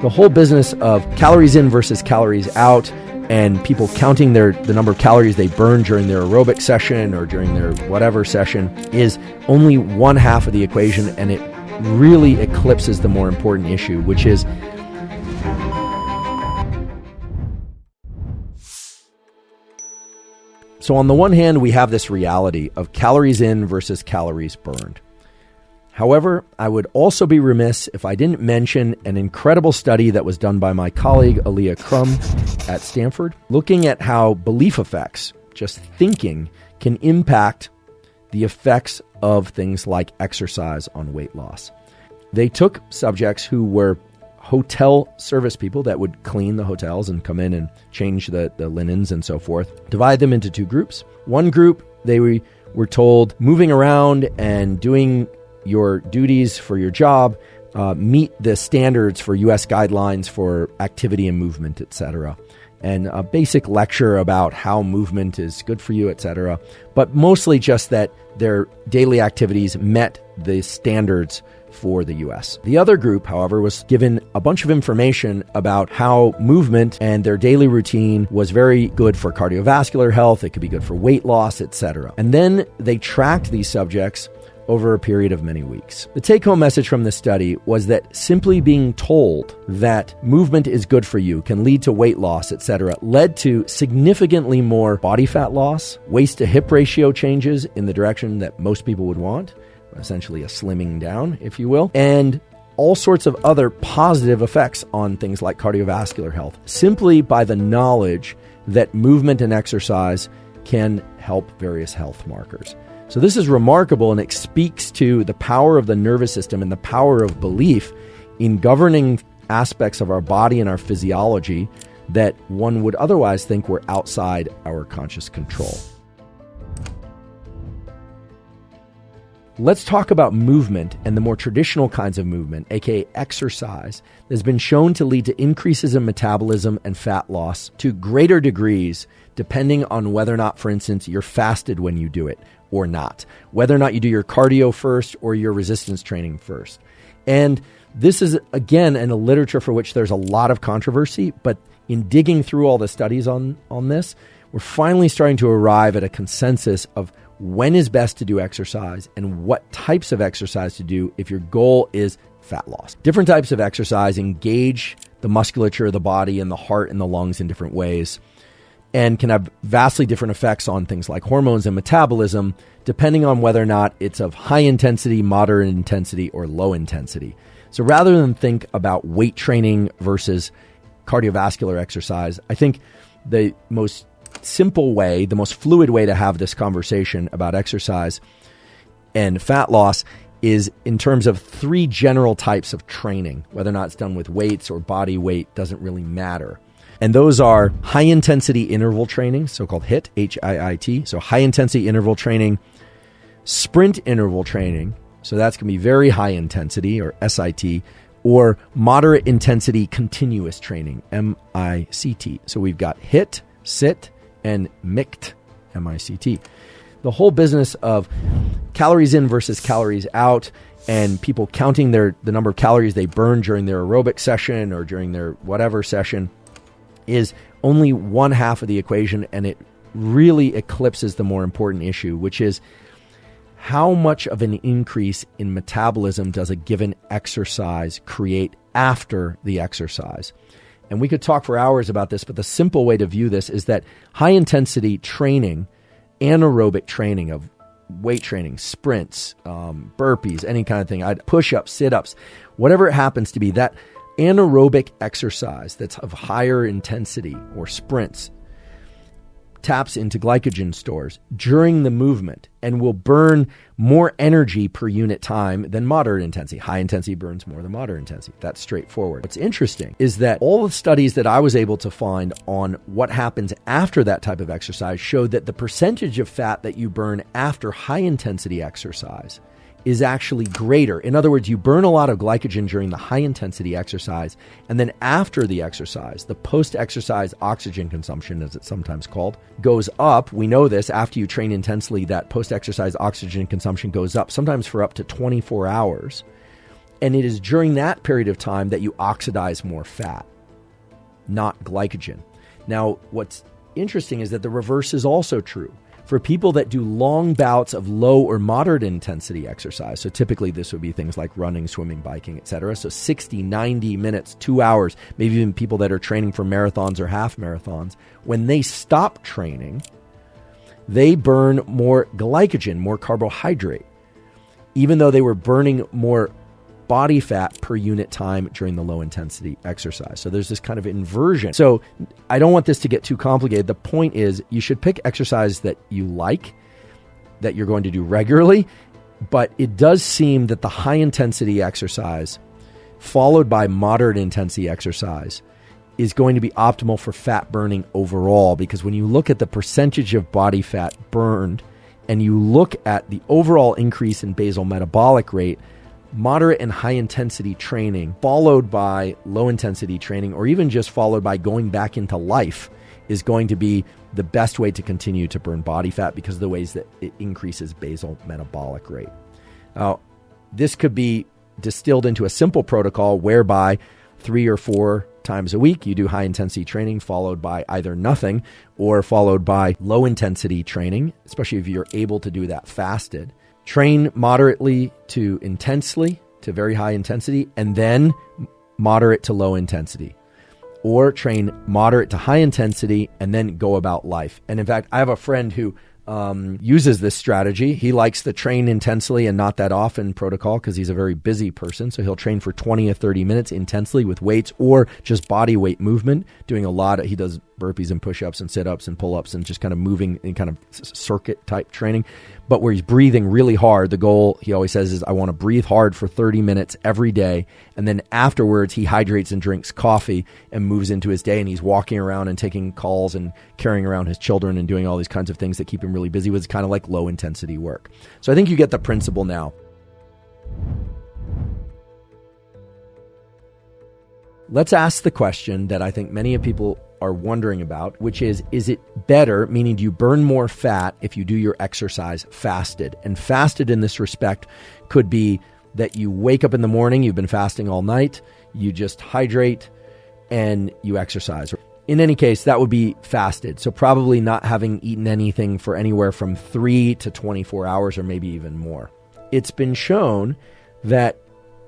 The whole business of calories in versus calories out and people counting the number of calories they burn during their aerobic session or during their whatever session is only one half of the equation, and it really eclipses the more important issue, which is so on the one hand, we have this reality of calories in versus calories burned. However, I would also be remiss if I didn't mention an incredible study that was done by my colleague, Aaliyah Crum at Stanford, looking at how belief effects, just thinking, can impact the effects of things like exercise on weight loss. They took subjects who were hotel service people that would clean the hotels and come in and change the linens and so forth, divide them into two groups. One group, they were told, moving around and doing your duties for your job, meet the standards for U.S. guidelines for activity and movement, etc. And a basic lecture about how movement is good for you, etc. But mostly just that their daily activities met the standards for the U.S. The other group, however, was given a bunch of information about how movement and their daily routine was very good for cardiovascular health. It could be good for weight loss, etc. And then they tracked these subjects over a period of many weeks. The take-home message from this study was that simply being told that movement is good for you, can lead to weight loss, etc., led to significantly more body fat loss, waist-to-hip ratio changes in the direction that most people would want, essentially a slimming down, if you will, and all sorts of other positive effects on things like cardiovascular health, simply by the knowledge that movement and exercise can help various health markers. So this is remarkable, and it speaks to the power of the nervous system and the power of belief in governing aspects of our body and our physiology that one would otherwise think were outside our conscious control. Let's talk about movement and the more traditional kinds of movement, aka exercise, that has been shown to lead to increases in metabolism and fat loss to greater degrees depending on whether or not, for instance, you're fasted when you do it or not, whether or not you do your cardio first or your resistance training first. And this is, again, in a literature for which there's a lot of controversy, but in digging through all the studies on this, we're finally starting to arrive at a consensus of when is best to do exercise and what types of exercise to do if your goal is fat loss. Different types of exercise engage the musculature of the body and the heart and the lungs in different ways and can have vastly different effects on things like hormones and metabolism, depending on whether or not it's of high intensity, moderate intensity, or low intensity. So rather than think about weight training versus cardiovascular exercise, I think the most simple way, the most fluid way to have this conversation about exercise and fat loss is in terms of three general types of training. Whether or not it's done with weights or body weight doesn't really matter. And those are high-intensity interval training, so-called HIIT, H-I-I-T, so high-intensity interval training, sprint interval training, so that's going to be very high intensity, or SIT, or moderate intensity continuous training, M-I-C-T. So we've got HIIT, SIT, and MICT, M-I-C-T. The whole business of calories in versus calories out and people counting the number of calories they burn during their aerobic session or during their whatever session is only one half of the equation, and it really eclipses the more important issue, which is how much of an increase in metabolism does a given exercise create after the exercise? And we could talk for hours about this, but the simple way to view this is that high-intensity training, anaerobic training of weight training, sprints, burpees, any kind of thing, push-ups, sit-ups, whatever it happens to be, that anaerobic exercise that's of higher intensity or sprints taps into glycogen stores during the movement and will burn more energy per unit time than moderate intensity. High intensity burns more than moderate intensity. That's straightforward. What's interesting is that all the studies that I was able to find on what happens after that type of exercise showed that the percentage of fat that you burn after high intensity exercise is actually greater. In other words, you burn a lot of glycogen during the high-intensity exercise, and then after the exercise, the post-exercise oxygen consumption, as it's sometimes called, goes up. We know this. After you train intensely, that post-exercise oxygen consumption goes up, sometimes for up to 24 hours. And it is during that period of time that you oxidize more fat, not glycogen. Now, what's interesting is that the reverse is also true. For people that do long bouts of low or moderate intensity exercise, so typically this would be things like running, swimming, biking, etc. So 60, 90 minutes, 2 hours, maybe even people that are training for marathons or half marathons, when they stop training, they burn more glycogen, more carbohydrate, even though they were burning more body fat per unit time during the low intensity exercise. So there's this kind of inversion. So I don't want this to get too complicated. The point is you should pick exercise that you like, that you're going to do regularly, but it does seem that the high intensity exercise followed by moderate intensity exercise is going to be optimal for fat burning overall, because when you look at the percentage of body fat burned and you look at the overall increase in basal metabolic rate, moderate and high intensity training followed by low intensity training, or even just followed by going back into life, is going to be the best way to continue to burn body fat because of the ways that it increases basal metabolic rate. Now, this could be distilled into a simple protocol whereby 3 or 4 times a week you do high intensity training followed by either nothing or followed by low intensity training, especially if you're able to do that fasted. Train moderately to intensely, to very high intensity, and then moderate to low intensity. Or train moderate to high intensity and then go about life. And in fact, I have a friend who uses this strategy. He likes the train intensely and not that often protocol because he's a very busy person. So he'll train for 20 or 30 minutes intensely with weights or just body weight movement, doing a lot of, he does burpees and push-ups and sit-ups and pull-ups and just kind of moving in kind of circuit type training, but where he's breathing really hard. The goal, he always says, is I want to breathe hard for 30 minutes every day. And then afterwards, he hydrates and drinks coffee and moves into his day. And he's walking around and taking calls and carrying around his children and doing all these kinds of things that keep him really busy with kind of like low intensity work. So I think you get the principle now. Let's ask the question that I think many people are wondering about, which is it better, meaning do you burn more fat if you do your exercise fasted? And fasted in this respect could be that you wake up in the morning, you've been fasting all night, you just hydrate and you exercise. In any case, that would be fasted. So probably not having eaten anything for anywhere from 3 to 24 hours or maybe even more. It's been shown that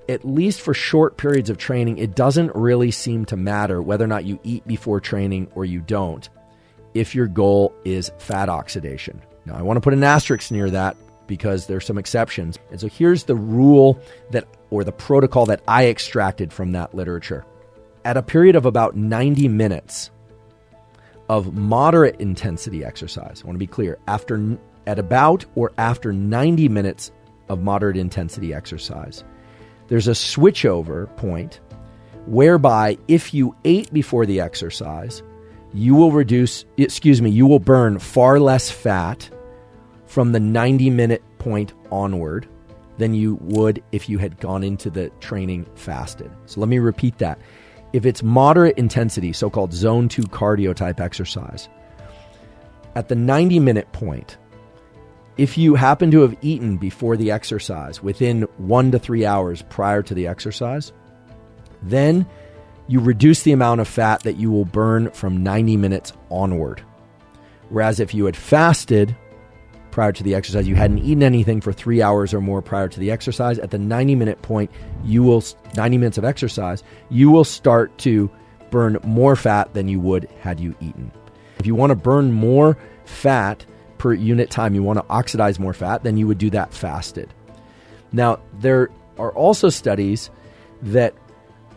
at least for short periods of training, it doesn't really seem to matter whether or not you eat before training or you don't, if your goal is fat oxidation. Now, I want to put an asterisk near that because there's some exceptions. And so here's the rule that, or the protocol that I extracted from that literature. At a period of about 90 minutes of moderate intensity exercise, I want to be clear, at about or after 90 minutes of moderate intensity exercise, there's a switchover point whereby if you ate before the exercise, you will burn far less fat from the 90-minute point onward than you would if you had gone into the training fasted. So let me repeat that. If it's moderate intensity, so-called zone 2 cardio type exercise, at the 90-minute point, if you happen to have eaten before the exercise within 1 to 3 hours prior to the exercise, then you reduce the amount of fat that you will burn from 90 minutes onward. Whereas if you had fasted prior to the exercise, you hadn't eaten anything for 3 hours or more prior to the exercise, at the 90-minute point, 90 minutes of exercise, you will start to burn more fat than you would had you eaten. If you want to burn more fat per unit time, you want to oxidize more fat, then you would do that fasted. Now, there are also studies that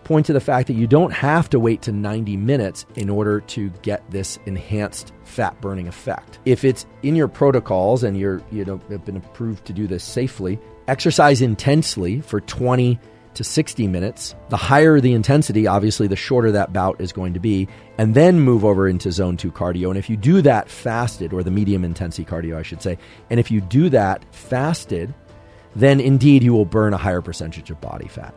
point to the fact that you don't have to wait to 90 minutes in order to get this enhanced fat burning effect. If it's in your protocols and have been approved to do this safely, exercise intensely for 20 to 60 minutes. The higher the intensity, obviously, the shorter that bout is going to be, and then move over into zone 2 cardio. And if you do that fasted, or the medium intensity cardio, I should say, and if you do that fasted, then indeed you will burn a higher percentage of body fat.